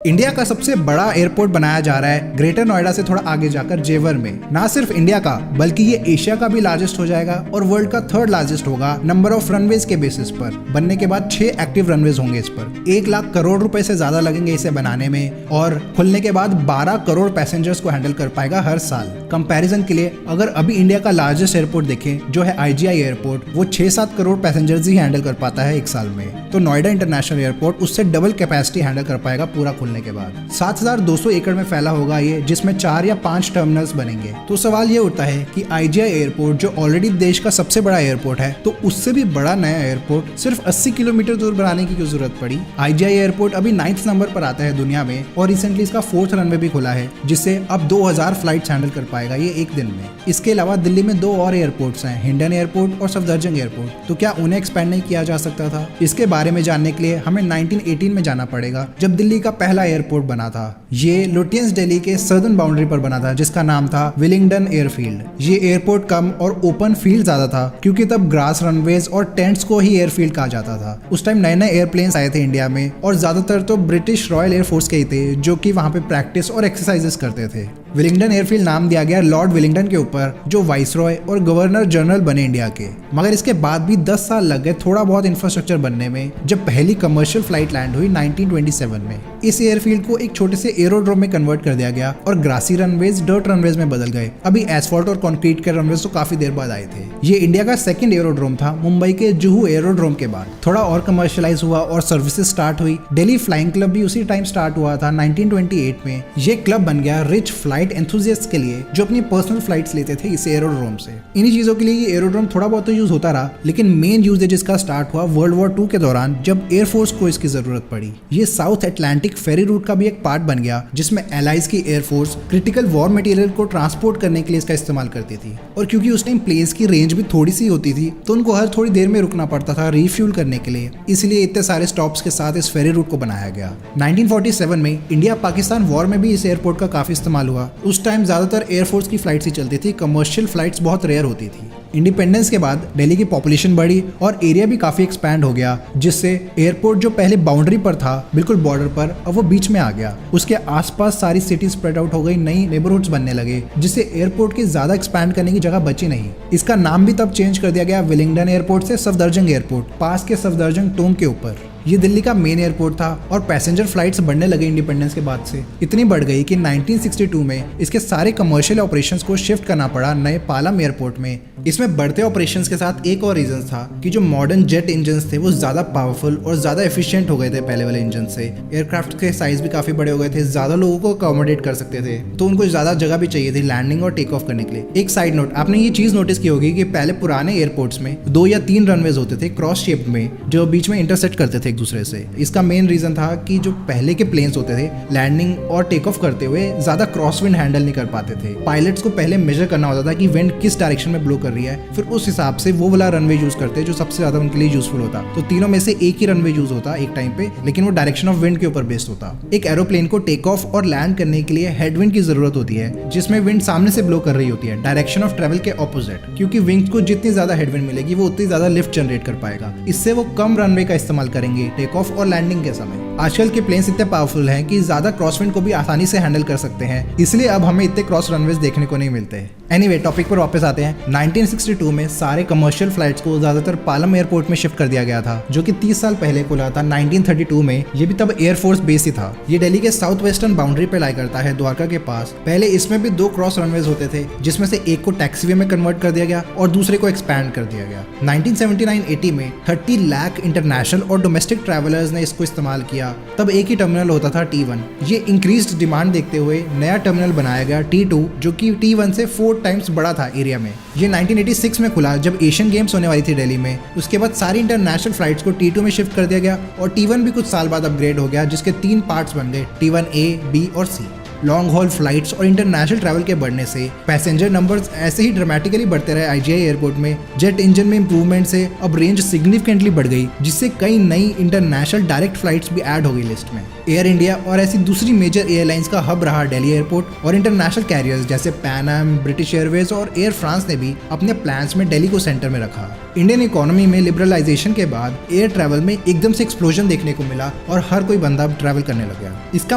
India का सबसे बड़ा एयरपोर्ट बनाया जा रहा है ग्रेटर नोएडा से थोड़ा आगे जाकर जेवर में। ना सिर्फ इंडिया का बल्कि ये एशिया का भी लार्जेस्ट हो जाएगा और वर्ल्ड का थर्ड लार्जेस्ट होगा नंबर ऑफ रनवेज के बेसिस पर। बनने के बाद 6 एक्टिव रनवेज होंगे इस पर। 1 लाख करोड़ रुपए से ज्यादा लगेंगे इसे बनाने में और खुलने के बाद 12 करोड़ पैसेंजर्स को हैंडल कर पाएगा हर साल। कंपैरिजन के लिए अगर अभी इंडिया का लार्जेस्ट एयरपोर्ट देखें जो है IGI एयरपोर्ट, वो 6-7 करोड़ पैसेंजर्स ही हैंडल कर पाता है एक साल में। तो नोएडा इंटरनेशनल एयरपोर्ट उससे डबल कैपेसिटी हैंडल कर पाएगा पूरा खुलने के बाद। 7,200 एकड़ में फैला होगा ये, जिसमें 4 या 5 टर्मिनल्स बनेंगे। तो सवाल ये उठता है कि IGI एयरपोर्ट जो ऑलरेडी देश का सबसे बड़ा एयरपोर्ट है, तो उससे भी बड़ा नया एयरपोर्ट सिर्फ 80 किलोमीटर दूर बनाने की क्यों जरूरत पड़ी। IGI एयरपोर्ट अभी 9th नंबर पर आता है दुनिया में और रिसेंटली इसका 4th रनवे भी खुला है, जिससे अब 2000 फ्लाइट्स हैंडल कर पाएगा ये एक दिन में। इसके अलावा दिल्ली में 2 और एयरपोर्ट्स हैं, हिंडन एयरपोर्ट और सफदरजंग एयरपोर्ट। तो क्या उन्हें एक्सपेंड नहीं किया जा सकता था? इसके बारे में जानने के लिए हमें 1918 में जाना पड़ेगा, जब दिल्ली का पहला एयरपोर्ट बना था। ये लुटियंस दिल्ली के सर्दर्न बाउंड्री पर बना था, जिसका नाम था विलिंगडन एयरफील्ड। ये एयरपोर्ट कम और ओपन फील्ड ज्यादा था, क्योंकि तब ग्रास रनवेज और टेंट्स को ही एयरफील्ड कहा जाता था। उस टाइम नए नए एयरप्लेन्स आए थे इंडिया में और ज्यादातर तो ब्रिटिश रॉयल एयरफोर्स के ही थे, जो कि वहां पे प्रैक्टिस और एक्सरसाइजेस करते थे। विलिंगडन एयरफील्ड नाम दिया गया लॉर्ड विलिंगडन के ऊपर, जो वाइसरॉय और गवर्नर जनरल बने इंडिया के। मगर इसके बाद भी 10 साल लग गए थोड़ा बहुत इंफ्रास्ट्रक्चर बनने में, जब पहली कमर्शियल फ्लाइट लैंड हुई 1927 में। इस एयरफील्ड को एक छोटे से एरोड्रोम में कन्वर्ट कर दिया गया और ग्रासी रनवेज डर्ट रनवेज में बदल गए। अभी एसफॉल्ट और कंक्रीट के रनवेज तो काफी देर बाद आए थे। ये इंडिया का 2nd एरोड्रोम था, मुंबई के जुहू एरोड्रोम के बाद। थोड़ा और कमर्शियलाइज हुआ और सर्विसेज स्टार्ट हुई। दिल्ली फ्लाइंग क्लब भी उसी टाइम स्टार्ट हुआ था 1928 में। ये क्लब बन गया रिच फ्लाइट एंथुसियास्ट्स के लिए, जो अपनी पर्सनल फ्लाइट्स लेते थे इस एरोड्रोम से। इन्हीं चीजों के लिए ये एरोड्रोम थोड़ा बहुत तो यूज होता रहा, लेकिन मेन यूजेज इसका स्टार्ट हुआ वर्ल्ड वॉर 2 के दौरान, जब एयरफोर्स को इसकी जरूरत पड़ी। ये साउथ अटलांटिक फेरी रूट का भी एक पार्ट बन गया, जिसमें एलाइज की एयरफोर्स क्रिटिकल वॉर मटेरियल को ट्रांसपोर्ट करने के लिए इसका इस्तेमाल करती थी। और क्योंकि उस टाइम प्लेन्स की रेंज भी थोड़ी सी होती थी, तो उनको हर थोड़ी देर में रुकना पड़ता था रिफ्यूल करने के लिए। इसलिए इतने सारे स्टॉप्स के साथ इस फेरी रूट को बनाया गया। 1947 में इंडिया पाकिस्तान वॉर में भी इस एयरपोर्ट का काफी इस्तेमाल हुआ। उस टाइम ज्यादातर एयरफोर्स की फ्लाइट्स ही चलती थी, कमर्शियल फ्लाइट्स बहुत रेयर होती थी। इंडिपेंडेंस के बाद दिल्ली की पॉपुलेशन बढ़ी और एरिया भी काफी एक्सपैंड हो गया, जिससे एयरपोर्ट जो पहले बाउंड्री पर था, बिल्कुल बॉर्डर पर, अब वो बीच में आ गया। उसके आसपास सारी सिटी स्प्रेड आउट हो गई, नई नेबरहुड्स बनने लगे, जिससे एयरपोर्ट की ज्यादा एक्सपैंड करने की जगह बची नहीं। इसका नाम भी तब चेंज कर दिया गया विलिंगडन एयरपोर्ट से सफदरजंग एयरपोर्ट, पास के सफदरजंग टोम के ऊपर। ये दिल्ली का मेन एयरपोर्ट था और पैसेंजर फ्लाइट्स बढ़ने लगे इंडिपेंडेंस के बाद से। इतनी बढ़ गई कि 1962 में इसके सारे कमर्शियल ऑपरेशंस को शिफ्ट करना पड़ा नए पालम एयरपोर्ट में। इसमें बढ़ते ऑपरेशंस के साथ एक और रीजन था कि जो मॉडर्न जेट इंजन्स थे वो ज्यादा पावरफुल और ज्यादा एफिशिएंट हो गए थे पहले वाले इंजन से। एयरक्राफ्ट के साइज भी काफी बड़े हो गए थे, ज्यादा लोगों को अकोमोडेट कर सकते थे, तो उनको ज्यादा जगह भी चाहिए थी लैंडिंग और टेक ऑफ करने के लिए। एक साइड नोट, आपने ये चीज नोटिस की होगी कि पहले पुराने एयरपोर्ट्स में 2 या 3 रनवेज होते थे क्रॉस शेप में, जो बीच में इंटरसेक्ट करते थे एक दूसरे से। इसका मेन रीजन था कि जो पहले के प्लेन्स होते थे लैंडिंग और टेक ऑफ करते हुए ज्यादा क्रॉस विंड हैंडल नहीं कर पाते थे। पायलट्स को पहले मेजर करना होता था कि विंड किस डायरेक्शन में ब्लो कर रही है, फिर उस हिसाब से वो वाला रनवे यूज करते जो सबसे ज्यादा उनके लिए यूजफुल होता। तो तीनों में से एक ही रनवे यूज होता एक टाइम पे, लेकिन वो डायरेक्शन ऑफ विंड के ऊपर बेस्ड होता। एक एरोप्लेन को टेक ऑफ और लैंड करने के लिए हेडविंड की जरूरत होती है, जिसमें विंड सामने से ब्लो कर रही होती है डायरेक्शन ऑफ ट्रेवल के ऑपोजिट, क्योंकि विंग्स को जितनी ज्यादा हेडविंड मिलेगी वो उतनी ज्यादा लिफ्ट जनरेट कर पाएगा। इससे वो कम रनवे का इस्तेमाल करेंगे टेक ऑफ और लैंडिंग के समय। आजकल के प्लेन्स इतने पावरफुल हैं कि ज्यादा क्रॉसविंड को भी आसानी से हैंडल कर सकते हैं, इसलिए अब हमें इतने क्रॉस रनवेज देखने को नहीं मिलते। एनीवे, टॉपिक पर वापस आते हैं। 1962 में सारे कमर्शियल फ्लाइट्स को ज्यादातर पालम एयरपोर्ट में शिफ्ट कर दिया गया था, जो कि 30 साल पहले खुला था 1932 में। ये भी तब एयरफोर्स बेस ही था। ये दिल्ली के साउथ वेस्टर्न बाउंड्री पे लाई करता है, द्वारका के पास। पहले इसमें भी 2 क्रॉस रनवेज होते थे, जिसमें से एक को टैक्सीवे में कन्वर्ट कर दिया गया और दूसरे को एक्सपैंड कर दिया गया। 1979-80 में 30 लाख इंटरनेशनल और डोमेस्टिक ट्रैवलर्स ने इसको इस्तेमाल किया। तब एक ही टर्मिनल होता था T1। ये इंक्रीज्ड डिमांड देखते हुए नया टर्मिनल बनाया गया T2, जो कि T1 से 4 टाइम्स बड़ा था एरिया में। ये 1986 में खुला, जब एशियन गेम्स होने वाली थी दिल्ली में। उसके बाद सारी इंटरनेशनल फ्लाइट्स को T2 में शिफ्ट कर दिया गया और T1 भी कुछ साल बाद अपग्रेड हो गया, जिसके 3 पार्ट्स बन गए, T1A, B और C। लॉन्ग हॉल फ्लाइट्स और इंटरनेशनल ट्रैवल के बढ़ने से पैसेंजर नंबर्स ऐसे ही ड्रामेटिकली बढ़ते रहे IGI एयरपोर्ट में। जेट इंजन में इंप्रूवमेंट से अब रेंज सिग्निफिकेंटली बढ़ गई, जिससे कई नई इंटरनेशनल डायरेक्ट फ्लाइट्स भी ऐड हो गई लिस्ट में। एयर इंडिया और ऐसी दूसरी मेजर एयरलाइंस का हब रहा दिल्ली एयरपोर्ट, और इंटरनेशनल कैरियर्स जैसे पैन एम, ब्रिटिश एयरवेज और एयर फ्रांस ने भी अपने प्लान्स में दिल्ली को सेंटर में रखा। इंडियन इकोनॉमी में लिबरलाइजेशन के बाद एयर ट्रैवल में एकदम से एक्सप्लोजन देखने को मिला और हर कोई बंदा ट्रैवल करने लग गया। इसका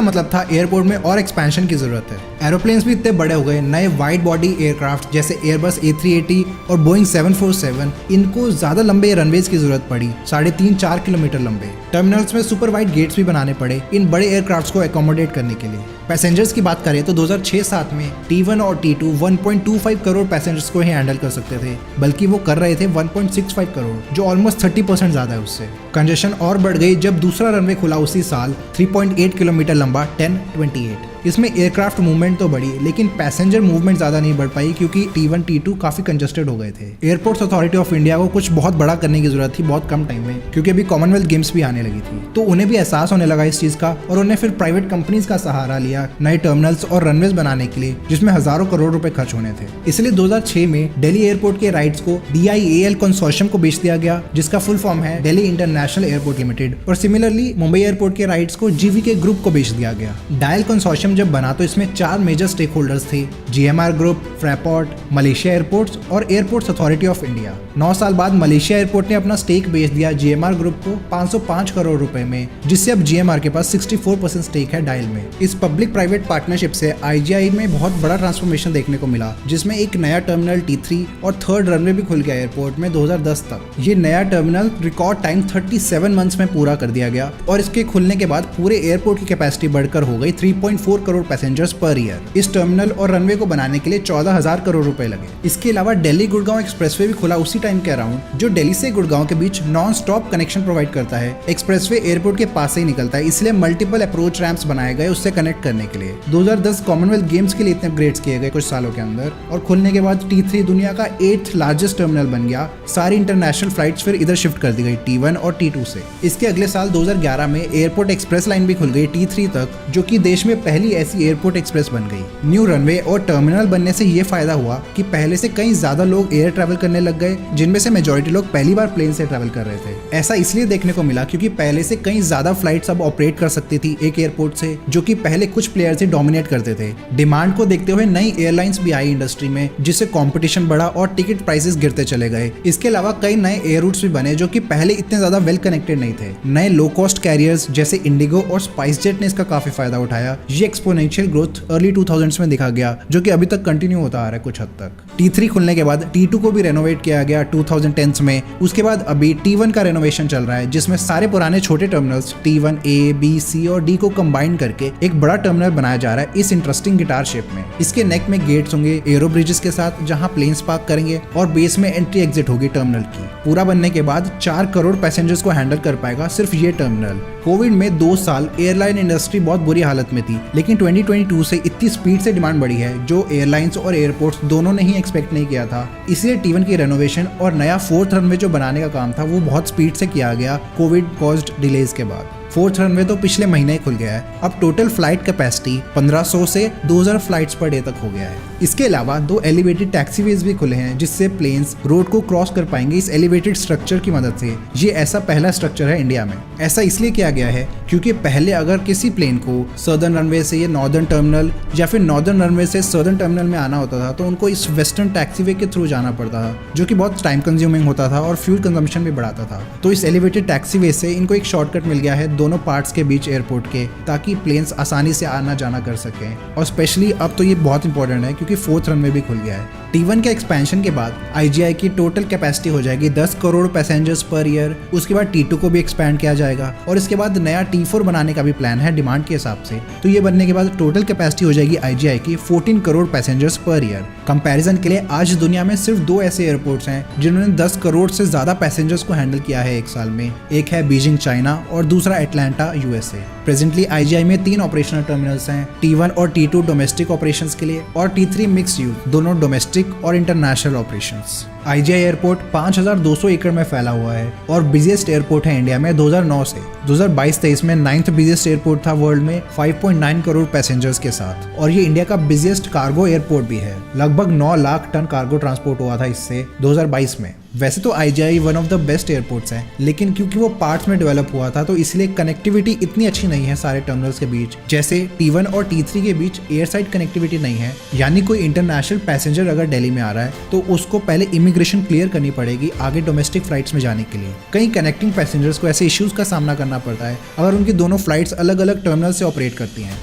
मतलब था एयरपोर्ट में और एक्सपेंशन की जरूरत है। एरोप्लेन्स भी इतने बड़े हो गए, नए वाइड बॉडी एयरक्राफ्ट जैसे एयरबस A380 और बोइंग 747, इनको ज्यादा लंबे रनवेज की जरूरत पड़ी, 3.5-4 किलोमीटर लंबे। टर्मिनल्स में सुपर वाइड गेट्स भी बनाने पड़े इन बड़े एयरक्राफ्ट्स को एकोमोडेट करने के लिए। पैसेंजर्स की बात करें तो 2006-07 में T1 और T2 1.25 करोड़ पैसेंजर्स को ही हैंडल कर सकते थे, बल्कि वो कर रहे थे 1.65 करोड़, जो ऑलमोस्ट 30% ज्यादा है उससे। कंजेशन और बढ़ गई जब दूसरा रनवे खुला उसी साल, 3.8 किलोमीटर लंबा 1028। इसमें एयरक्राफ्ट मूवमेंट तो बढ़ी, लेकिन पैसेंजर मूवमेंट ज्यादा नहीं बढ़ पाई क्योंकि T1 T2 काफी कंजेस्टेड हो गए थे। एयरपोर्ट्स अथॉरिटी ऑफ इंडिया को कुछ बहुत बड़ा करने की जरूरत थी बहुत कम टाइम में, क्योंकि अभी कॉमनवेल्थ गेम्स भी आने लगी थी, तो उन्हें भी एहसास होने लगा इस चीज का, और उन्हें फिर प्राइवेट कंपनीज का सहारा लिया नए टर्मिनल्स और रनवेज बनाने के लिए, जिसमें हजारों करोड़ रुपए खर्च होने थे। इसलिए 2006 में दिल्ली एयरपोर्ट के राइट्स को DIAL कंसोर्शियम को बेच दिया गया, जिसका फुल फॉर्म है दिल्ली इंटरनेशनल एयरपोर्ट लिमिटेड। और सिमिलरली मुंबई एयरपोर्ट के राइट्स को GVK ग्रुप को बेच दिया गया। डायल कंसोर्शियम जब बना तो इसमें 4 मेजर स्टेक होल्डर्स थे, GMR ग्रुप, फ्रैपॉर्ट, मलेशिया एयरपोर्ट्स और एयरपोर्ट्स अथॉरिटी ऑफ इंडिया। 9 साल बाद मलेशिया एयरपोर्ट ने अपना स्टेक बेच दिया GMR ग्रुप को 505 करोड़ रुपए में, जिससे अब GMR के पास 64% स्टेक है डायल में। इस पब्लिक प्राइवेट पार्टनरशिप से IGI में बहुत बड़ा ट्रांसफॉर्मेशन देखने को मिला, जिसमें एक नया टर्मिनल T3 और थर्ड रनवे भी खुल गया एयरपोर्ट में 2010 तक। ये नया टर्मिनल रिकॉर्ड टाइम 37 मंथ्स में पूरा कर दिया गया, और इसके खुलने के बाद पूरे एयरपोर्ट की कैपेसिटी बढ़कर हो गई 3.4 करोड़ पैसेंजर्स पर ईयर। इस टर्मिनल और रनवे को बनाने के लिए 14,000 करोड़ रुपए लगे। इसके अलावा दिल्ली गुड़गांव एक्सप्रेसवे भी खुला उसी टाइम के अराउंड, जो दिल्ली से गुड़गांव के बीच नॉन स्टॉप कनेक्शन प्रोवाइड करता है। एक्सप्रेसवे एयरपोर्ट के पास से ही निकलता है, इसलिए मल्टीपल अप्रोच रैंप्स बनाए गए उससे कनेक्ट करने के लिए। 2010 कॉमनवेल्थ गेम्स के लिए इतने अपग्रेड्स किए गए कुछ सालों के अंदर, और खुलने के बाद T3 दुनिया का 8th लार्जेस्ट टर्मिनल बन गया। सारी इंटरनेशनल फ्लाइट्स फिर इधर शिफ्ट कर दी गई T1 और T2 से। इसके अगले साल 2011 में एयरपोर्ट एक्सप्रेस लाइन भी खुल गई T3 तक, जो कि देश में पहली ऐसी एयरपोर्ट एक्सप्रेस बन गई। न्यू रनवे और टर्मिनल बनने से ये फायदा हुआ कि पहले से कई ज्यादा लोग एयर ट्रैवल करने लग गए, जिनमें से मेजॉरिटी लोग पहली बार प्लेन से ट्रैवल कर रहे थे। ऐसा इसलिए देखने को मिला क्योंकि पहले से कई ज्यादा फ्लाइट्स अब ऑपरेट कर सकती थी एक एयरपोर्ट से, जो कि पहले कुछ प्लेयर्स ही डोमिनेट करते थे। डिमांड को देखते हुए नई एयरलाइंस भी आई इंडस्ट्री में, जिससे कंपटीशन बढ़ा और टिकट प्राइसेस गिरते चले गए। इसके अलावा कई नए एयर रूट्स भी बने जो कि पहले इतने ज्यादा वेल कनेक्टेड नहीं थे। नए लो कॉस्ट कैरियर्स जैसे इंडिगो और स्पाइस जेट ने इसका काफी फायदा उठाया। ये एक्सपोनेंशियल ग्रोथ अर्ली 2000s में दिखा गया, जो कि अभी तक कंटिन्यू होता आ रहा है कुछ हद तक। T3 खुलने के बाद T2 को भी रेनोवेट किया गया 2010s में। उसके बाद अभी T1 का रेनोवेशन चल रहा है, जिसमें सारे पुराने छोटे terminals T1 A, B, C और D को कंबाइन करके एक बड़ा टर्मिनल बनाया जा रहा है इस इंटरेस्टिंग गिटार शेप में। इसके नेक में गेट्स होंगे एरो ब्रिजेस के साथ, जहां प्लेन्स पार्क करेंगे, और बेस में एंट्री एग्जिट होगी टर्मिनल की। पूरा बनने के बाद 4 करोड़ पैसेंजर्स को हैंडल कर पाएगा सिर्फ ये टर्मिनल। कोविड में 2 साल एयरलाइन इंडस्ट्री बहुत बुरी हालत में थी, लेकिन 2022 से इतनी स्पीड से डिमांड बढ़ी है जो एयरलाइंस और एयरपोर्ट्स दोनों ने ही एक्सपेक्ट नहीं किया था। इसलिए T1 की रेनोवेशन और नया 4th रनवे जो बनाने का काम था वो बहुत स्पीड से किया गया कोविड कॉज्ड डिलेज के बाद। 4th रनवे तो पिछले महीने ही खुल गया है। अब टोटल फ्लाइट कैपेसिटी 1500 से 2000 फ्लाइट्स पर डे तक हो गया है। इसके अलावा 2 एलिवेटेड टैक्सीवेज भी खुले हैं, जिससे प्लेन्स रोड को क्रॉस कर पाएंगे इस एलिवेटेड स्ट्रक्चर की मदद से। ये ऐसा पहला स्ट्रक्चर है इंडिया में। ऐसा इसलिए किया गया है क्योंकि पहले अगर किसी प्लेन को सदर्न रनवे से नॉर्दर्न टर्मिनल या फिर नॉर्दर्न रनवे से सदर्न टर्मिनल में आना होता था, तो उनको इस वेस्टर्न टैक्सीवे के थ्रू जाना पड़ता था, जो कि बहुत टाइम कंज्यूमिंग होता था और फ्यूल कंजम्पशन भी बढ़ाता था। तो इस एलिवेटेड टैक्सीवे से इनको एक शॉर्टकट मिल गया है दोनों पार्ट्स के बीच एयरपोर्ट के, ताकि प्लेन्स आसानी से आना जाना कर सकें। और स्पेशली अब तो ये बहुत इंपॉर्टेंट है क्योंकि 4th रनवे भी खुल गया है। T1 के एक्सपेंशन के बाद IGI की टोटल कैपेसिटी हो जाएगी 10 करोड़ पैसेंजर्स पर ईयर। उसके बाद T2 को भी एक्सपैंड किया जाएगा, और इसके बाद नया T4 बनाने का भी प्लान है डिमांड के हिसाब से। तो ये बनने के बाद टोटल कैपेसिटी हो जाएगी IGI की 14 crore passengers per year. Comparison के लिए आज दुनिया में सिर्फ 2 ऐसे एयरपोर्ट्स हैं जिन्होंने 10 करोड़ से ज्यादा पैसेंजर्स को हैंडल किया है एक साल में। एक है बीजिंग चाइना और दूसरा एटलांटा USA। प्रेजेंटली IGI में 3 ऑपरेशनल टर्मिनल्स हैं, T1 और T2 डोमेस्टिक ऑपरेशंस के लिए, और T3 मिक्स यूज, दोनों डोमेस्टिक और इंटरनेशनल ऑपरेशंस। IGI एयरपोर्ट 5200 एकड़ में फैला हुआ है और बिजिएस्ट एयरपोर्ट है इंडिया में 2009 से। 2022-23 में 9th बिजिएस्ट एयरपोर्ट था वर्ल्ड में 5.9 करोड़ पैसेंजर्स के साथ, और ये इंडिया का बिजिएस्ट कार्गो एयरपोर्ट भी है। लगभग 9 लाख टन कार्गो ट्रांसपोर्ट हुआ था इससे 2022 में। वैसे तो IGI one of the best airports है, लेकिन क्योंकि वो पार्ट्स में डेवलप हुआ था तो इसलिए कनेक्टिविटी इतनी अच्छी नहीं है सारे टर्मिनल्स के बीच। जैसे T1 और T3 के बीच एयर साइड कनेक्टिविटी नहीं है, यानी कोई इंटरनेशनल पैसेंजर अगर दिल्ली में आ रहा है तो उसको पहले इमिग्रेशन क्लियर करनी पड़ेगी आगे डोमेस्टिक फ्लाइट्स में जाने के लिए। कई कनेक्टिंग पैसेंजर्स को ऐसे इश्यूज का सामना करना पड़ता है अगर उनकी दोनों फ्लाइट्स अलग अलग टर्मिनल से ऑपरेट करती हैं।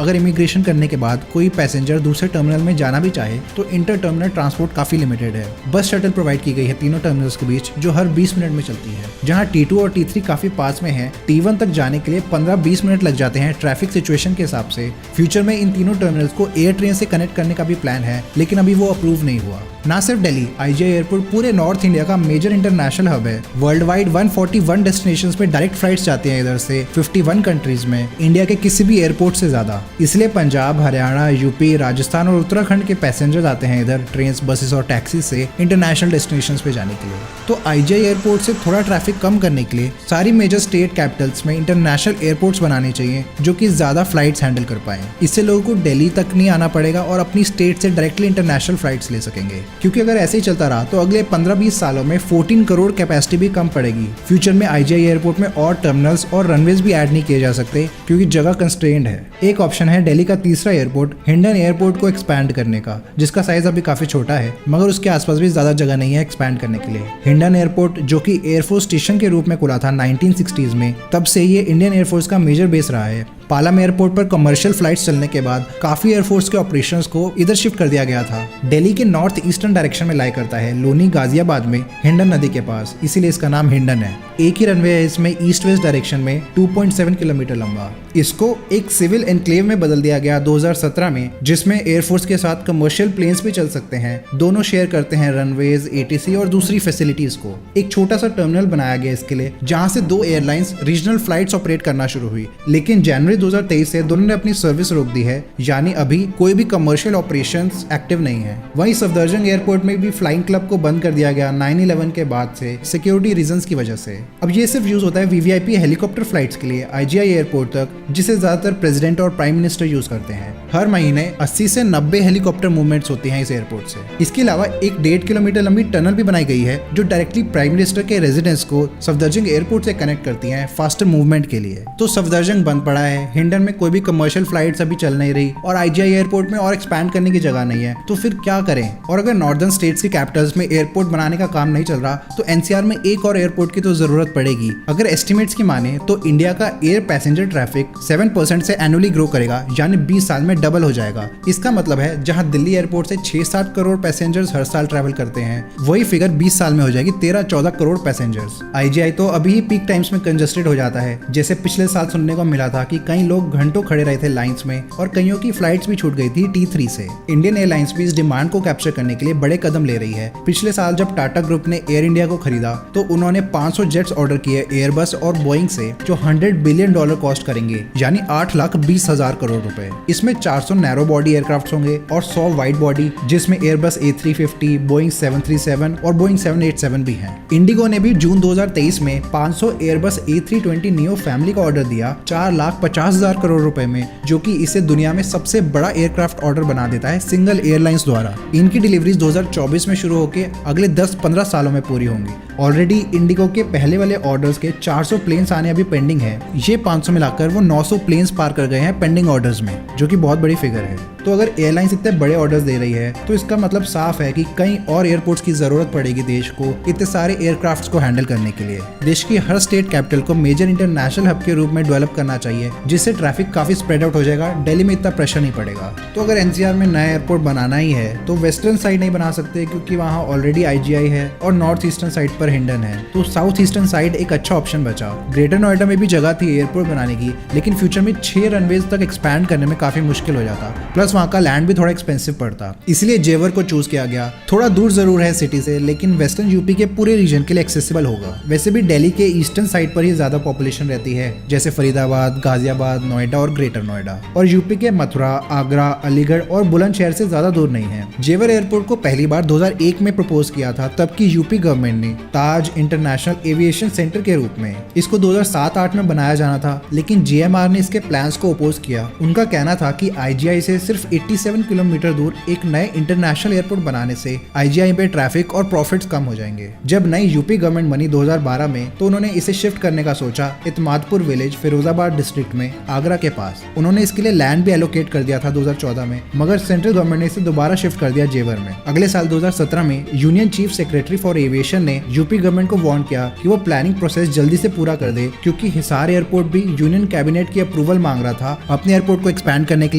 अगर इमिग्रेशन करने के बाद कोई पैसेंजर दूसरे टर्मिनल में जाना भी चाहे तो इंटर टर्मिनल ट्रांसपोर्ट काफी लिमिटेड है। बस शटल प्रोवाइड की गई है तीनों टर्मिनल्स के बीच जो हर 20 मिनट में चलती है। जहां T2 और T3 काफी पास में है, T1 तक जाने के लिए 15-20 मिनट लग जाते हैं ट्रैफिक सिचुएशन के हिसाब से। फ्यूचर में इन तीनों टर्मिनल्स को एयर ट्रेन से कनेक्ट करने का भी प्लान है, लेकिन अभी वो अप्रूव नहीं हुआ। ना सिर्फ दिल्ली, IGI एयरपोर्ट पूरे नॉर्थ इंडिया का मेजर इंटरनेशनल हब है। वर्ल्ड वाइड 141 डेस्टिनेशंस पे डायरेक्ट फ्लाइट्स जाती हैं इधर से 51 कंट्रीज में, इंडिया के किसी भी एयरपोर्ट से ज्यादा। इसलिए पंजाब, हरियाणा, यूपी, राजस्थान और उत्तराखंड के पैसेंजर्स आते हैं इधर ट्रेन, बसेस और टैक्सी से इंटरनेशनल डेस्टिनेशंस पे जाने के लिए। तो IGI एयरपोर्ट से थोड़ा ट्रैफिक कम करने के लिए सारी मेजर स्टेट कैपिटल्स में इंटरनेशनल एयरपोर्ट्स बनाने चाहिए जो कि ज्यादा फ्लाइट्स हैंडल कर पाए। इससे लोगों को दिल्ली तक नहीं आना पड़ेगा और अपनी स्टेट से डायरेक्टली इंटरनेशनल फ्लाइट्स ले सकेंगे। क्योंकि अगर ऐसे ही चलता रहा तो अगले 15-20 सालों में 14 करोड़ कैपेसिटी भी कम पड़ेगी। फ्यूचर में IGI एयरपोर्ट में और टर्मिनल्स और रनवेज भी ऐड नहीं किए जा सकते क्योंकि जगह कंस्ट्रेंड है। एक ऑप्शन है दिल्ली का तीसरा एयरपोर्ट हिंडन एयरपोर्ट को एक्सपैंड करने का, जिसका साइज अभी काफी छोटा है मगर उसके आसपास भी ज्यादा जगह नहीं है एक्सपैंड करने के लिए। हिंडन एयरपोर्ट जो कि एयरफोर्स स्टेशन के रूप में खुला था 1960s में, तब से ये इंडियन एयरफोर्स का मेजर बेस रहा है। पालम एयरपोर्ट पर कमर्शियल फ्लाइट्स चलने के बाद काफी एयरफोर्स के ऑपरेशंस को इधर शिफ्ट कर दिया गया था। दिल्ली के नॉर्थ ईस्टर्न डायरेक्शन में लाई करता है, लोनी गाजियाबाद में हिंडन नदी के पास, इसीलिए इसका नाम हिंडन है। एक ही रनवे है इसमें ईस्ट वेस्ट डायरेक्शन में 2.7 किलोमीटर लंबा। इसको एक सिविल एनक्लेव में बदल दिया गया 2017 में, जिसमें एयरफोर्स के साथ कमर्शियल प्लेन्स भी चल सकते हैं। दोनों शेयर करते हैं रनवेज, ATC और दूसरी फैसिलिटीज को। एक छोटा सा टर्मिनल बनाया गया इसके लिए, जहां से 2 एयरलाइंस रीजनल फ्लाइट्स ऑपरेट करना शुरू हुई, लेकिन जनवरी 2023 से दोनों ने अपनी सर्विस रोक दी है, यानी अभी कोई भी कमर्शियल ऑपरेशंस एक्टिव नहीं है। वहीं सफदरजंग एयरपोर्ट में भी फ्लाइंग क्लब को बंद कर दिया गया 9/11 के बाद से सिक्योरिटी रीजंस की वजह से। अब ये सिर्फ यूज होता है VVIP हेलीकॉप्टर फ्लाइट्स के लिए IGI एयरपोर्ट तक, जिसे ज्यादातर प्रेसिडेंट और प्राइम मिनिस्टर यूज करते हैं। हर महीने 80 से 90 हेलीकॉप्टर मूवमेंट्स होती हैं इस एयरपोर्ट से। इसके अलावा एक 1.5 किलोमीटर लंबी टनल भी बनाई गई है जो डायरेक्टली प्राइम मिनिस्टर के रेजिडेंस को सफदरजंग एयरपोर्ट से कनेक्ट करती है फास्टर मूवमेंट के लिए। तो सफदरजंग बंद पड़ा है, हिंडन में कोई भी कमर्शियल फ्लाइट्स अभी चल नहीं रही और IGI एयरपोर्ट में और एक्सपैंड करने की जगह नहीं है, तो फिर क्या करें? और अगर नॉर्दर्न स्टेट्स की कैपिटल्स में एयरपोर्ट बनाने का काम नहीं चल रहा तो NCR में एक और एयरपोर्ट की तो जरूरत पड़ेगी। अगर एस्टिमेट्स की माने तो इंडिया का एयर पैसेंजर ट्रैफिक 7% से एनुअली ग्रो करेगा, यानी 20 साल में डबल हो जाएगा। इसका मतलब है जहां दिल्ली एयरपोर्ट से 6-7 करोड़ पैसेंजर्स हर साल ट्रैवल करते हैं, वही फिगर 20 साल में हो जाएगी 13-14 करोड़ पैसेंजर्स। IGI तो अभी ही पीक टाइम्स में कंजस्टेड हो जाता है, जैसे पिछले साल सुनने को मिला था कि कई लोग घंटों खड़े रहे थे लाइंस में और कईयों की फ्लाइट्स भी छूट गई थी T3 से। इंडियन एयरलाइंस भी इस डिमांड को कैप्चर करने के लिए बड़े कदम ले रही है। पिछले साल जब टाटा ग्रुप ने एयर इंडिया को खरीदा तो उन्होंने 500 जेट्स ऑर्डर किए एयरबस और बोइंग से, जो $100 बिलियन कॉस्ट करेंगे, यानी 8,20,000 करोड़ रुपए। इसमें 400 नैरो बॉडी एयरक्राफ्ट होंगे और 100 वाइड बॉडी, जिसमें एयरबस A350, बोइंग 737 और बोइंग 787 भी हैं। इंडिगो ने भी जून 2023 में 500 एयरबस A320 नियो फैमिली का ऑर्डर दिया 4,50,000 करोड़ रुपए में, जो कि इसे दुनिया में सबसे बड़ा एयरक्राफ्ट ऑर्डर बना देता है सिंगल एयरलाइंस द्वारा। इनकी डिलीवरीज 2024 में शुरू होकर अगले 10-15 सालों में पूरी होंगी। ऑलरेडी इंडिगो के पहले वाले ऑर्डर्स के 400 प्लेन्स आने अभी पेंडिंग है। ये 500 मिलाकर वो 900 प्लेन्स पार कर गए हैं पेंडिंग ऑर्डर्स में, जो कि बहुत बड़ी फिगर है। तो अगर एयरलाइंस इतने बड़े ऑर्डर्स दे रही है तो इसका मतलब साफ है कि कई और एयरपोर्ट्स की जरूरत पड़ेगी देश को इतने सारे एयरक्राफ्ट्स को हैंडल करने के लिए। देश की हर स्टेट कैपिटल को मेजर इंटरनेशनल हब के रूप में डेवलप करना चाहिए, जिससे ट्रैफिक काफी स्प्रेड आउट हो जाएगा, दिल्ली में इतना प्रेशर नहीं पड़ेगा। तो अगर NCR में नया एयरपोर्ट बनाना ही है तो वेस्टर्न साइड नहीं बना सकते, क्योंकि वहाँ ऑलरेडी IGI है और नॉर्थ ईस्टर्न साइड पर हिंडन है, तो साउथ ईस्टर्न साइड एक अच्छा ऑप्शन बचा। ग्रेटर नोएडा में भी जगह थी एयरपोर्ट बनाने की, लेकिन फ्यूचर में 6 रनवेज तक एक्सपैंड करने में काफी मुश्किल हो जाता, प्लस वहाँ का लैंड भी थोड़ा एक्सपेंसिव पड़ता, इसलिए जेवर को चूज किया गया। थोड़ा दूर जरूर है सिटी से, लेकिन वेस्टर्न यूपी के पूरे रीजन के लिए एक्सेसिबल होगा। वैसे भी दिल्ली के ईस्टर्न साइड पर ही ज्यादा पॉपुलेशन रहती है, जैसे फरीदाबाद, गाजियाबाद, नोएडा और ग्रेटर नोएडा, और यूपी के मथुरा, आगरा, अलीगढ़ और बुलंदशहर से ज्यादा दूर नहीं है। जेवर एयरपोर्ट को पहली बार 2001 में प्रपोज किया था तब की यूपी गवर्नमेंट ने ताज इंटरनेशनल एविएशन सेंटर के रूप में। इसको 2007-8 में बनाया जाना था, लेकिन GMR ने इसके प्लान्स को अपोज किया। उनका कहना था कि IGI से सिर्फ सिर्फ 87 किलोमीटर दूर एक नए इंटरनेशनल एयरपोर्ट बनाने से IGI पे ट्रैफिक और प्रॉफिट्स कम हो जाएंगे। जब नई यूपी गवर्नमेंट बनी 2012 में तो उन्होंने इसे शिफ्ट करने का सोचा इत्मादपुर विलेज फिरोजाबाद डिस्ट्रिक्ट में आगरा के पास। उन्होंने इसके लिए लैंड भी एलोकेट कर दिया था 2014 में, मगर सेंट्रल गवर्नमेंट ने इसे दोबारा शिफ्ट कर दिया जेवर में। अगले साल 2017 में union chief secretary for aviation ने यूपी गवर्नमेंट को वार्न किया कि वो प्लानिंग प्रोसेस जल्दी से पूरा कर दे, क्योंकि हिसार एयरपोर्ट भी यूनियन कैबिनेट की अप्रूवल मांग रहा था अपने एयरपोर्ट को एक्सपैंड करने के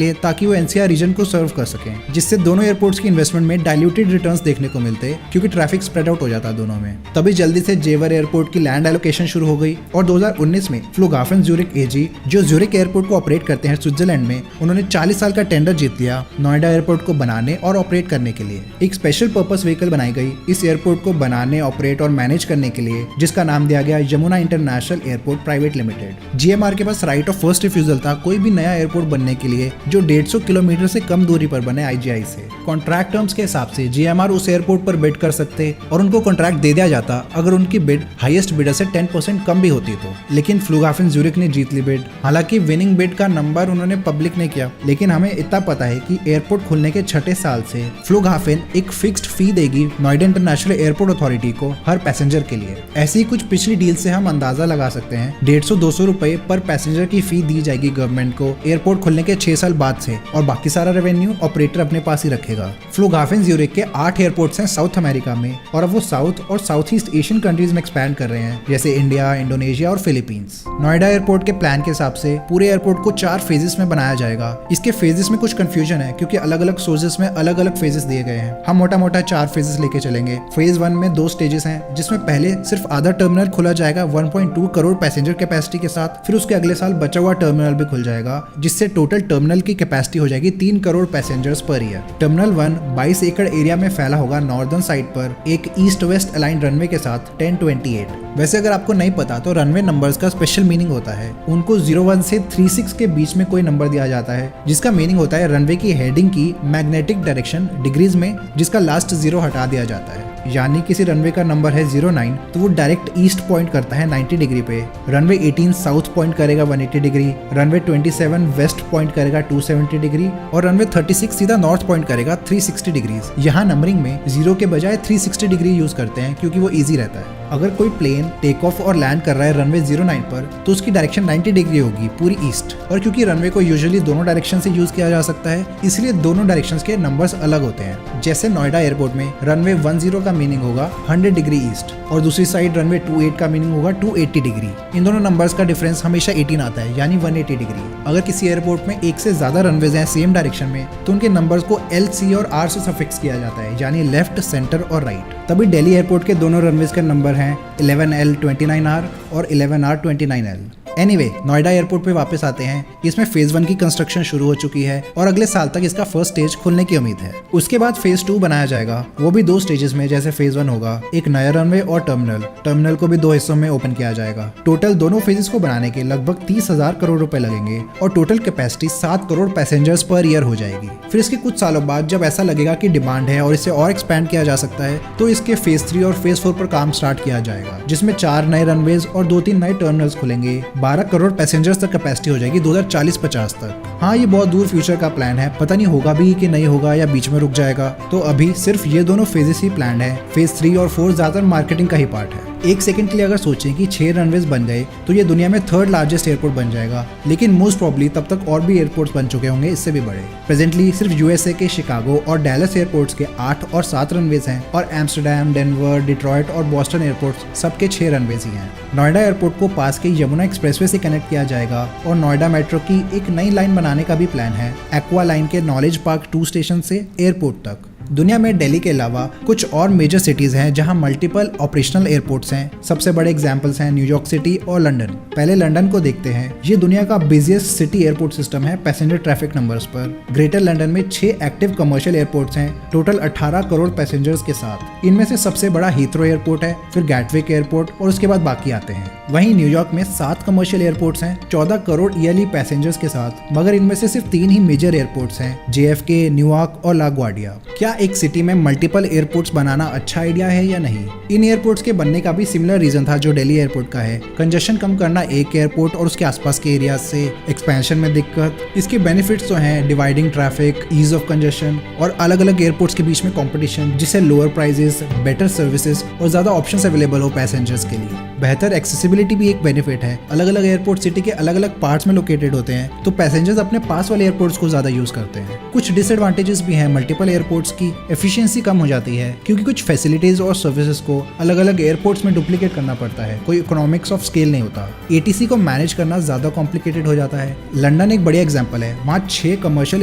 लिए, ताकि वो NCR रीजन को सर्व कर सकें, जिससे दोनों एयरपोर्ट्स की इन्वेस्टमेंट में डाइल्यूटेड रिटर्न्स देखने को मिलते, क्योंकि ट्रैफिक स्प्रेड आउट हो जाता दोनों में। तभी जल्दी से जेवर एयरपोर्ट की लैंड एलोकेशन शुरू हो गई और 2019 में फ्लुगहाफन ज्यूरिक AG, जो ज्यूरिक एयरपोर्ट को ऑपरेट करते हैं स्विट्जरलैंड में, उन्होंने 40 साल का टेंडर जीत लिया नोएडा एयरपोर्ट को बनाने और ऑपरेट करने के लिए। एक स्पेशल पर्पस व्हीकल बनाई गई इस एयरपोर्ट को बनाने, ऑपरेट और मैनेज करने के लिए, जिसका नाम दिया गया Yamuna international airport private limited. GMR के पास राइट ऑफ फर्स्ट रिफ्यूजल था कोई भी नया एयरपोर्ट बनने के लिए जो 150 किलोमीटर से कम दूरी पर बने IGI से। कॉन्ट्रैक्ट टर्म्स के हिसाब से GMR उस एयरपोर्ट पर बिड कर सकते और उनको कॉन्ट्रैक्ट दे दिया जाता अगर उनकी बिड हाईएस्ट बिडर से 10% कम भी होती तो। लेकिन फ्लुगहाफन ज्यूरिक ने जीत ली बिड। हालांकि विनिंग बिड का नंबर उन्होंने पब्लिक नहीं किया, लेकिन हमें इतना पता है कि एयरपोर्ट खुलने के 6ठे साल से फ्लुगहाफन एक फिक्स्ड फी देगी नोएडा इंटरनेशनल एयरपोर्ट अथॉरिटी को हर पैसेंजर के लिए। ऐसी ही कुछ पिछली डील से हम अंदाजा लगा सकते हैं 150-200 रुपए पर पैसेंजर की फी दी जाएगी गवर्नमेंट को एयरपोर्ट खुलने के 6 साल बाद से, और बाकी सारा रेवेन्यू ऑपरेटर अपने पास ही रखेगा। फ्लुगहाफन ज्यूरिक के 8 एयरपोर्ट्स हैं साउथ अमेरिका में, और अब वो साउथ और साउथ ईस्ट एशियन कंट्रीज में एक्सपैंड कर रहे हैं, जैसे इंडिया, इंडोनेशिया और फिलीपींस। नोएडा एयरपोर्ट के प्लान के हिसाब से पूरे एयरपोर्ट को 4 फेजेस में बनाया जाएगा। इसके फेजेस में कुछ कंफ्यूजन है क्योंकि अलग अलग सोर्सेस में अलग अलग फेजेस दिए गए हैं। हम मोटा मोटा 4 फेजेस लेके चलेंगे। फेज 1 में 2 स्टेजेस हैं, जिसमें पहले सिर्फ आधा टर्मिनल खुला जाएगा 1.2 करोड़ पैसेंजर कैपेसिटी के साथ। फिर उसके अगले साल बचा हुआ टर्मिनल भी खुल जाएगा, जिससे टोटल टर्मिनल की कैपेसिटी हो जाएगी 3 crore passengers per year. Terminal 1 22 एकड़ एरिया में फैला होगा नॉर्दर्न साइड पर एक ईस्ट वेस्ट अलाइन रनवे के साथ 1028। वैसे अगर आपको नहीं पता तो रनवे नंबर्स का स्पेशल मीनिंग होता है। उनको 01 से 36 के बीच में कोई नंबर दिया जाता है, जिसका मीनिंग होता है रनवे की हेडिंग की मैग्नेटिक डायरेक्शन डिग्रीज में, जिसका लास्ट 0 हटा दिया जाता है। यानी किसी रनवे का नंबर है 09 तो वो डायरेक्ट ईस्ट पॉइंट करता है 90 डिग्री पे। रनवे 18 साउथ पॉइंट करेगा 180 डिग्री, रनवे 27 वेस्ट पॉइंट करेगा 270 डिग्री, और रनवे 36 सीधा नॉर्थ पॉइंट करेगा 360 डिग्रीज। यहाँ नंबरिंग में 0 के बजाय 360 डिग्री यूज करते हैं क्योंकि वो इजी रहता है। अगर कोई प्लेन टेक ऑफ और लैंड कर रहा है रनवे 09 पर तो उसकी डायरेक्शन 90 डिग्री होगी पूरी ईस्ट, और क्योंकि रनवे को यूजुअली दोनों डायरेक्शन से यूज किया जा सकता है इसलिए दोनों डायरेक्शंस के नंबर्स अलग होते हैं। जैसे नोएडा एयरपोर्ट में रनवे 10 का मीनिंग होगा 100 डिग्री ईस्ट, और दूसरी साइड रनवे 28 का मीनिंग होगा 280 डिग्री। इन दोनों नंबर्स का डिफरेंस हमेशा 18 आता है, यानी 180 डिग्री। अगर किसी एयरपोर्ट में एक से ज्यादा रनवेज हैं सेम डायरेक्शन में तो उनके नंबर्स को L, C और R से सफिक्स किया जाता है, यानी लेफ्ट, सेंटर और राइट। तभी दिल्ली एयरपोर्ट के दोनों रनवेज के नंबर हैं 11L 29R और 11R 29L। Anyway, Noida airport पे वापस आते हैं। इसमें फेज 1 की कंस्ट्रक्शन शुरू हो चुकी है और अगले साल तक इसका फर्स्ट स्टेज खुलने की उम्मीद है। उसके बाद फेज 2 बनाया जाएगा, वो भी 2 स्टेजेस में जैसे फेज 1 होगा। एक नया रनवे और टर्मिनल को भी 2 हिस्सों में ओपन किया जाएगा। टोटल दोनों फेजेस को बनाने के लगभग 30,000 करोड़ रुपए लगेंगे और total capacity 7 crore passengers per year हो जाएगी। फिर इसके कुछ सालों बाद जब ऐसा लगेगा कि डिमांड है और इसे और एक्सपैंड किया जा सकता है तो इसके फेज 3 और फेज 4 पर काम स्टार्ट किया जाएगा, जिसमें 4 नए रनवेज और 2-3 नए टर्मिनल्स खुलेंगे। 12 करोड़ पैसेंजर्स तक कैपेसिटी हो जाएगी 2040-50 तक। हाँ, ये बहुत दूर फ्यूचर का प्लान है, पता नहीं होगा भी कि नहीं होगा या बीच में रुक जाएगा। तो अभी सिर्फ ये दोनों फेजेस ही प्लान है। फेज 3 और 4 ज्यादातर मार्केटिंग का ही पार्ट है। एक सेकंड के लिए अगर सोचें कि 6 रनवेज बन गए तो ये दुनिया में 3rd लार्जेस्ट एयरपोर्ट बन जाएगा, लेकिन मोस्ट प्रॉब्ली तब तक और भी एयरपोर्ट्स बन चुके होंगे इससे भी बड़े। प्रेजेंटली सिर्फ यूएसए के शिकागो और डैलस एयरपोर्ट्स के 8 और 7 रनवेज हैं, और एम्स्टरडैम, डेनवर, डिट्रॉयट और बॉस्टन एयरपोर्ट्स सबके 6 रनवेज ही हैं। नोएडा एयरपोर्ट को पास के यमुना एक्सप्रेसवे से कनेक्ट किया जाएगा और नोएडा मेट्रो की एक नई लाइन बनाने का भी प्लान है, एक्वा लाइन के नॉलेज पार्क 2 स्टेशन से एयरपोर्ट तक। दुनिया में दिल्ली के अलावा कुछ और मेजर सिटीज हैं जहां मल्टीपल ऑपरेशनल एयरपोर्ट्स हैं। सबसे बड़े एग्जांपल्स हैं न्यूयॉर्क सिटी और लंदन। पहले लंदन को देखते हैं। ये दुनिया का बिजिएस्ट सिटी एयरपोर्ट सिस्टम है पैसेंजर ट्रैफिक नंबर्स पर। ग्रेटर लंदन में 6 एक्टिव कमर्शियल एयरपोर्ट्स हैं, टोटल 18 करोड़ पैसेंजर्स के साथ। इनमें से सबसे बड़ा हीथ्रो एयरपोर्ट है, फिर गैटविक एयरपोर्ट और उसके बाद बाकी आते हैं। वहीं न्यूयॉर्क में 7 कमर्शियल एयरपोर्ट्स हैं 14 करोड़ ईयरली पैसेंजर्स के साथ, मगर इनमें से सिर्फ 3 ही मेजर एयरपोर्ट्स हैं, JFK, न्यूयॉर्क और लागुआर्डिया। क्या क्या एक सिटी में मल्टीपल एयरपोर्ट्स बनाना अच्छा आइडिया है या नहीं? इन एयरपोर्ट्स के बनने का भी सिमिलर रीजन था जो दिल्ली एयरपोर्ट का है। कंजेशन कम करना एक एयरपोर्ट और उसके आसपास के एरिया से, एक्सपेंशन में दिक्कत। इसके बेनिफिट्स तो हैं dividing traffic, ease of congestion और अलग अलग एयरपोर्ट्स के बीच में कंपटीशन, जिससे लोअर प्राइसेस, बेटर सर्विसेज और ज्यादा ऑप्शंस अवेलेबल हो पैसेंजर्स के लिए। बेहतर एक्सेसिबिलिटी भी एक बेनिफिट है। अलग अलग एयरपोर्ट सिटी के अलग अलग पार्ट्स में लोकेटेड होते हैं, तो पैसेंजर्स अपने पास वाले एयरपोर्ट्स को ज्यादा यूज करते हैं। कुछ डिसएडवांटेजेस भी हैं मल्टीपल एयरपोर्ट्स की। एफिशिएंसी कम हो जाती है क्योंकि कुछ फैसिलिटीज और सर्विसेज को अलग अलग एयरपोर्ट्स में डुप्लीकेट करना पड़ता है, कोई इकोनॉमिक्स ऑफ स्केल नहीं होता। एटीसी को मैनेज करना ज्यादा कॉम्प्लिकेटेड हो जाता है। लंदन एक बढ़िया एग्जांपल है। वहाँ 6 कमर्शियल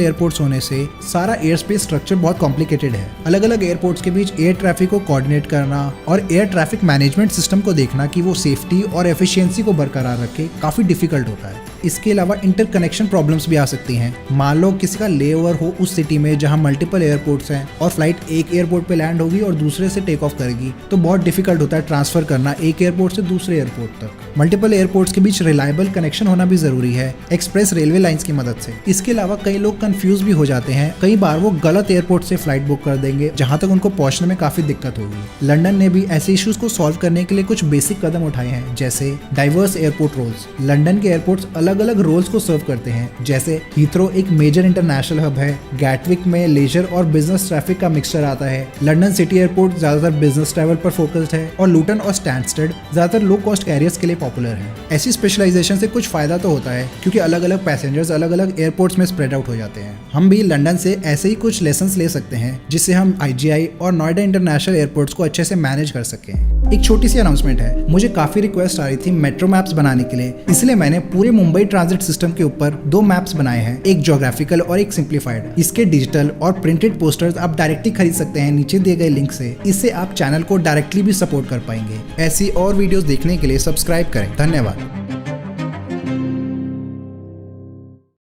एयरपोर्ट्स होने से सारा एयर स्पेस स्ट्रक्चर बहुत कॉम्प्लिकेटेड है। अलग अलग एयरपोर्ट्स के बीच एयर ट्रैफिक को कोऑर्डिनेट करना और एयर ट्रैफिक मैनेजमेंट सिस्टम को देखना कि वो सेफ्टी और एफिशिएंसी को बरकरार रखे काफी डिफिकल्ट होता है। इसके अलावा इंटरकनेक्शन प्रॉब्लम्स भी आ सकती हैं। मान लो किसी का लेओवर हो उस सिटी में जहां मल्टीपल एयरपोर्ट्स हैं और फ्लाइट एक एयरपोर्ट पे लैंड होगी और दूसरे से टेक ऑफ करेगी, तो बहुत डिफिकल्ट होता है ट्रांसफर करना एक एयरपोर्ट से दूसरे एयरपोर्ट तक। मल्टीपल एयरपोर्ट्स के बीच रिलायबल कनेक्शन होना भी जरूरी है एक्सप्रेस रेलवे लाइंस की मदद से। इसके अलावा कई लोग कंफ्यूज भी हो जाते हैं। कई बार वो गलत एयरपोर्ट से फ्लाइट बुक कर देंगे जहां तक उनको पहुंचने में काफी दिक्कत होगी। लंदन ने भी ऐसे इश्यूज को सॉल्व करने के लिए कुछ बेसिक कदम उठाए हैं, जैसे डाइवर्स एयरपोर्ट रोल्स। लंदन के एयरपोर्ट्स अलग अलग रोल्स को सर्व करते हैं, जैसे हीथ्रो एक मेजर इंटरनेशनल हब है, गैटविक में लेजर और बिजनेस ट्रैफिक का मिक्सचर आता है, लंदन सिटी एयरपोर्ट ज्यादातर बिजनेस ट्रैवल पर फोकस्ड है और लूटन और स्टैनस्टेड ज्यादातर लो कॉस्ट कैरियर्स के लिए पॉपुलर है। ऐसी स्पेशलाइजेशन से कुछ फायदा तो होता है क्योंकि अलग अलग पैसेंजर्स अलग अलग एयरपोर्ट्स में स्प्रेड आउट हो जाते हैं। हम भी लंदन से ऐसे ही कुछ लेसन्स ले सकते हैं जिससे हम IGI और नोएडा इंटरनेशनल एयरपोर्ट्स को अच्छे से मैनेज कर सकें। एक छोटी सी अनाउंसमेंट है, मुझे काफी रिक्वेस्ट आ रही थी मेट्रो मैप्स बनाने के लिए, इसलिए मैंने पूरे मुंबई ट्रांजिट सिस्टम के ऊपर 2 मैप्स बनाए हैं, एक ज्योग्राफिकल और एक सिंप्लीफाइड। इसके डिजिटल और प्रिंटेड पोस्टर्स आप डायरेक्टली खरीद सकते हैं नीचे दिए गए लिंक से। इससे आप चैनल को डायरेक्टली भी सपोर्ट कर पाएंगे। ऐसी और वीडियोस देखने के लिए सब्सक्राइब करें। धन्यवाद।